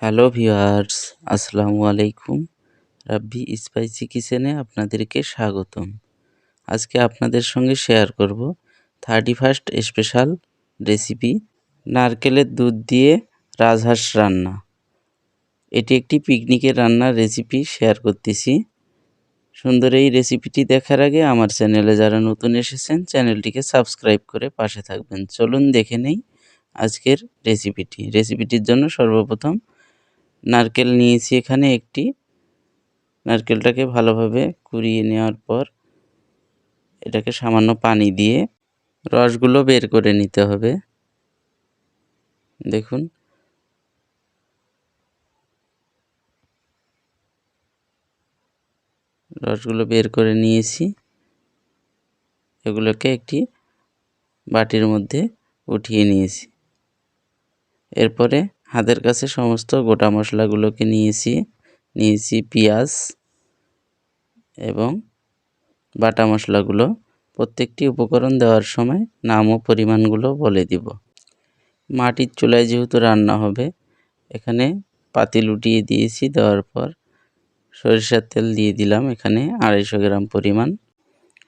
Hello viewers, আসসালামু আলাইকুম। রাব্বি spicy কিচেনে আপনাদেরকে স্বাগতম। আজকে আপনাদের সঙ্গে শেয়ার করব 31st স্পেশাল রেসিপি নারকেলের দুধ দিয়ে রাজহাঁস রান্না। এটি একটি পিকনিকের রান্নার রেসিপি শেয়ার করতেছি। সুন্দর এই রেসিপিটি দেখার আগে আমার চ্যানেলে যারা নতুন এসেছেন চ্যানেলটিকে সাবস্ক্রাইব করে পাশে থাকবেন। চলুন দেখে নেই আজকের রেসিপিটির জন্য সর্বপ্রথম নারকেল নিয়েছি এখানে একটি। নারকেলটাকে ভালোভাবে কুড়িয়ে নেওয়ার পর এটাকে সামান্য পানি দিয়ে রসগুলো বের করে নিতে হবে। দেখুন, রসগুলো বের করে নিয়েছি। এগুলোকে একটি বাটির মধ্যে উঠিয়ে নিয়েছি। এরপরে হাতের কাছে সমস্ত গোটা মশলাগুলোকে নিয়েছি পেঁয়াজ এবং বাটা মশলাগুলো। প্রত্যেকটি উপকরণ দেওয়ার সময় নাম ও পরিমাণগুলো বলে দিব। মাটির চুলায় যেহেতু রান্না হবে, এখানে পাতিল উঠিয়ে দিয়েছি। দেওয়ার পর সরিষার তেল দিয়ে দিলাম এখানে 250 গ্রাম পরিমাণ।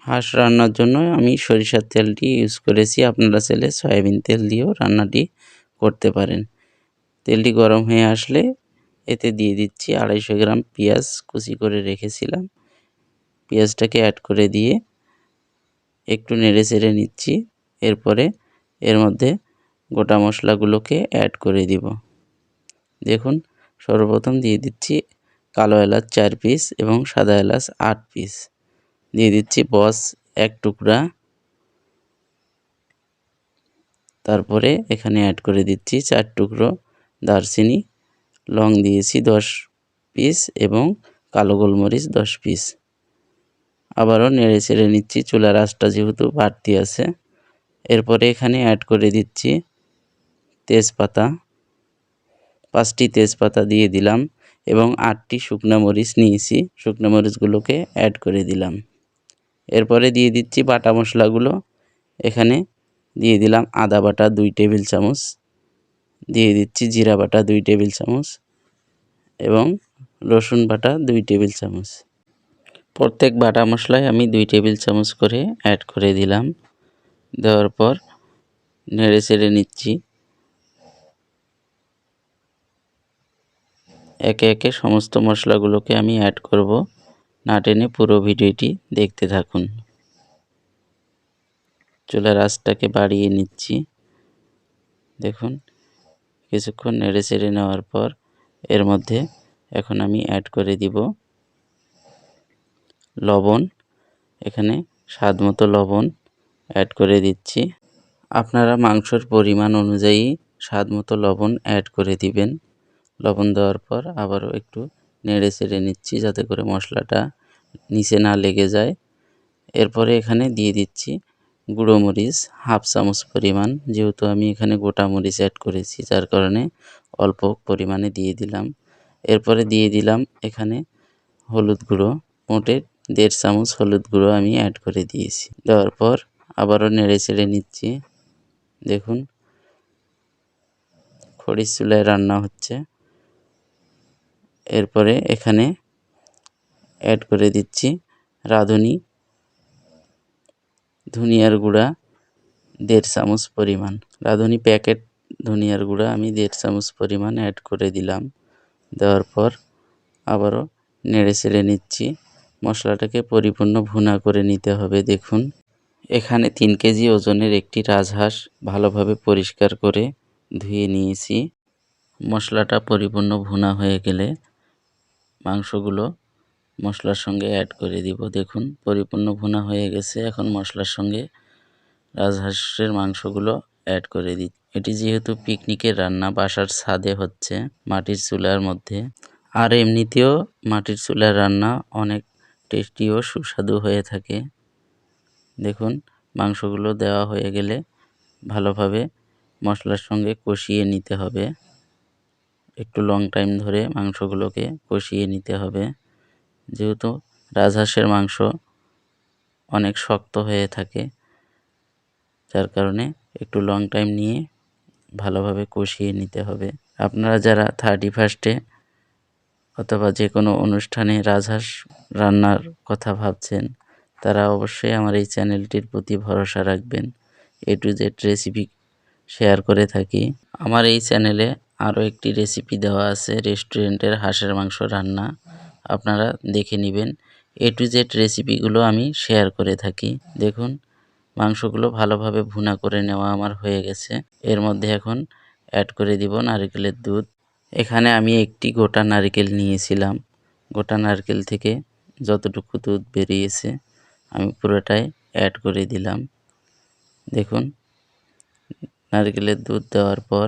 হাঁস রান্নার জন্য আমি সরিষার তেলটি ইউজ করেছি। আপনারা চাইলে সয়াবিন তেল দিয়েও রান্নাটি করতে পারেন। তেলটি গরম হয়ে আসলে এতে দিয়ে দিচ্ছি 250 গ্রাম পেঁয়াজ কুচি করে রেখেছিলাম। পেঁয়াজটাকে অ্যাড করে দিয়ে একটু নেড়ে চেড়ে নিচ্ছি। এরপরে এর মধ্যে গোটা মশলাগুলোকে অ্যাড করে দিব। দেখুন, সর্বপ্রথম দিয়ে দিচ্ছি কালো এলাচ 4 পিস এবং সাদা এলাচ 8 পিস। দিয়ে দিচ্ছি বস 1 টুকরা। তারপরে এখানে অ্যাড করে দিচ্ছি 4 টুকরো দারচিনি। লং দিয়েছি 10 পিস এবং কালো গোলমরিচ 10 পিস। আবারও নেড়ে চেড়ে নিচ্ছি, চুলার আঁচটা যেহেতু বাড়তি আছে। এরপরে এখানে অ্যাড করে দিচ্ছি তেজপাতা। 5টি তেজপাতা দিয়ে দিলাম এবং 8টি শুকনো মরিচ নিয়েছি। শুকনো মরিচগুলোকে অ্যাড করে দিলাম। এরপরে দিয়ে দিচ্ছি বাটা মশলাগুলো। এখানে দিয়ে দিলাম আদা বাটা 2 টেবিল চামচ, দিয়ে দিচ্ছি জিরা বাটা 2 টেবিল চামচ এবং রসুন বাটা 2 টেবিল চামচ। প্রত্যেক বাটা মশলায় আমি 2 টেবিল চামচ করে অ্যাড করে দিলাম। দেওয়ার পর নেড়ে চেড়ে নিচ্ছি। একে একে সমস্ত মশলাগুলোকে আমি অ্যাড করব। না টেনে পুরো ভিডিওটি দেখতে থাকুন। চুলার আঁচটাকে বাড়িয়ে নিচ্ছি। দেখুন, কিছুক্ষণ নেড়ে চেড়ে নেওয়ার পর এর মধ্যে এখন আমি অ্যাড করে দিব লবণ। এখানে স্বাদ মতো লবণ অ্যাড করে দিচ্ছি। আপনারা মাংসর পরিমাণ অনুযায়ী স্বাদ মতো লবণ অ্যাড করে দিবেন। লবণ দেওয়ার পর আবারও একটু নেড়ে চেড়ে নিচ্ছি যাতে করে মশলাটা নিচে না লেগে যায়। এরপরে এখানে দিয়ে দিচ্ছি গুঁড়ো মরিচ 1/2 চামচ পরিমাণ। যেহেতু আমি এখানে গোটা মরিচ অ্যাড করেছি, যার কারণে অল্প পরিমাণে দিয়ে দিলাম। এরপরে দিয়ে দিলাম এখানে হলুদ গুঁড়ো। মোটে 1.5 চামচ হলুদ গুঁড়ো আমি অ্যাড করে দিয়েছি। দেওয়ার পর আবারও নেড়ে চেড়ে নিচ্ছি। দেখুন, খড়ির চুলায় রান্না হচ্ছে। এরপরে এখানে অ্যাড করে দিচ্ছি রাঁধুনি ধনিয়ার গুঁড়া 1.5 চামচ পরিমাণ। রাঁধুনি প্যাকেট ধনিয়ার গুঁড়া আমি 1.5 চামচ পরিমাণ অ্যাড করে দিলাম। দেওয়ার পর আবারও নেড়ে চেড়ে নিচ্ছি। মশলাটাকে পরিপূর্ণ ভুনা করে নিতে হবে। দেখুন, এখানে 3 কেজি ওজনের একটি রাজহাঁস ভালোভাবে পরিষ্কার করে ধুয়ে নিয়েছি। মশলাটা পরিপূর্ণ ভুনা হয়ে গেলে মাংসগুলো মশলার সঙ্গে অ্যাড করে দিব। দেখুন, পরিপূর্ণ ভুনা হয়ে গেছে। এখন মশলার সঙ্গে রাজহাঁসের মাংসগুলো অ্যাড করে দিই। এটি যেহেতু পিকনিকের রান্না, বাসার ছাদে হচ্ছে, মাটির চুলার মধ্যে। আর এমনিতেও মাটির চুলার রান্না অনেক টেস্টি ও সুস্বাদু হয়ে থাকে। দেখুন, মাংসগুলো দেওয়া হয়ে গেলে ভালোভাবে মশলার সঙ্গে কষিয়ে নিতে হবে। একটু লং টাইম ধরে মাংসগুলোকে কষিয়ে নিতে হবে। যেহেতু রাজহাঁসের মাংস অনেক শক্ত হয়ে থাকে, যার কারণে একটু লং টাইম নিয়ে ভালোভাবে কষিয়ে নিতে হবে। আপনারা যারা 31 অথবা যে কোনো অনুষ্ঠানে রাজহাঁস রান্নার কথা ভাবছেন তারা অবশ্যই আমার এই চ্যানেলটির প্রতি ভরসা রাখবেন। A to Z recipe share করে থাকি। আমার এই চ্যানেলে আরও একটি রেসিপি দেওয়া আছে রেস্টুরেন্টের হাঁসের মাংস রান্না, আপনারা দেখে নেবেন। A to Z রেসিপিগুলো আমি শেয়ার করে থাকি। দেখুন মাংসগুলো ভালোভাবে ভুনা করে নেওয়া আমার হয়ে গেছে। এর মধ্যে এখন অ্যাড করে দিব নারকেলের দুধ। এখানে আমি একটি গোটা নারকেল নিয়েছিলাম। গোটা নারকেল থেকে যতটুকু দুধ বেরিয়েছে আমি পুরোটাই অ্যাড করে দিলাম। দেখুন নারকেলের দুধ দেওয়ার পর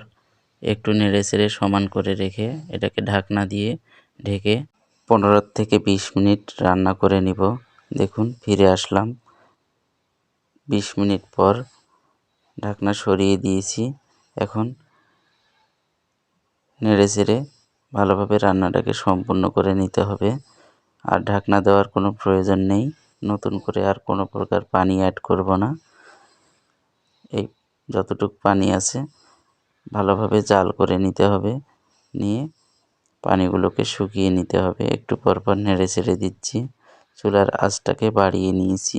একটু নেড়েচেড়ে সমান করে রেখে এটাকে ঢাকনা দিয়ে ঢেকে 15 থেকে 20 মিনিট রান্না করে নিব। দেখুন ফিরে আসলাম 20 মিনিট পর, ঢাকনা সরিয়ে দিয়েছি। এখন নেড়েচেড়ে ভালোভাবে রান্নাটাকে সম্পূর্ণ করে নিতে হবে। আর ঢাকনা দেওয়ার কোনো প্রয়োজন নেই, নতুন করে আর কোনো প্রকার পানি অ্যাড করব না। এই যতটুকু পানি আছে ভালোভাবে জাল করে নিতে হবে, নিয়ে পানিগুলোকে শুকিয়ে নিতে হবে। একটু পরপর নেড়ে ছেড়ে দিচ্ছি। চুলার আঁচটাকে বাড়িয়ে নিয়েছি,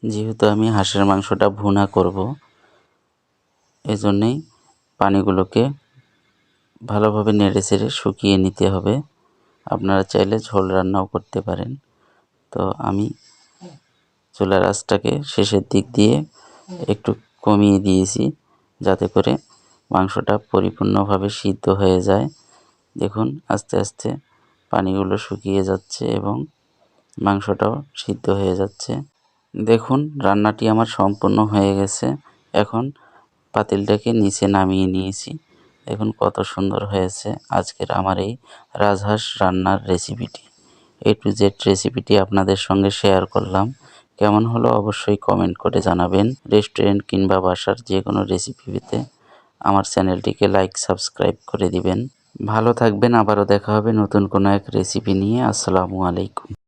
যেহেতু আমি হাঁসের মাংসটা ভুনা করব এজন্যই পানিগুলোকে ভালোভাবে নেড়ে ছেড়ে শুকিয়ে নিতে হবে। আপনারা চাইলে ঝোল রান্নাও করতে পারেন। তো আমি চুলার আঁচটাকে শেষের দিক দিয়ে একটু কমিয়ে দিয়েছি, যাতে করে মাংসটা পরিপূর্ণভাবে সিদ্ধ হয়ে যায়। দেখুন আস্তে আস্তে পানিগুলো শুকিয়ে যাচ্ছে এবং মাংসটাও সিদ্ধ হয়ে যাচ্ছে। দেখুন রান্নাটি আমার সম্পূর্ণ হয়ে গেছে। এখন পাতিলটাকে নিচে নামিয়ে নিয়েছি। দেখুন কত সুন্দর হয়েছে আজকের আমার এই রাজহাঁস রান্নার রেসিপিটি। A to Z রেসিপিটি আপনাদের সঙ্গে শেয়ার করলাম। কেমন হলো অবশ্যই কমেন্ট করে জানাবেন। রেস্টুরেন্ট কিংবা বাসার যে কোনো রেসিপি পেতে আমার চ্যানেলটিকে লাইক সাবস্ক্রাইব করে দিবেন। ভালো থাকবেন, আবারও দেখা হবে নতুন কোনো এক রেসিপি নিয়ে। আসসালামু আলাইকুম।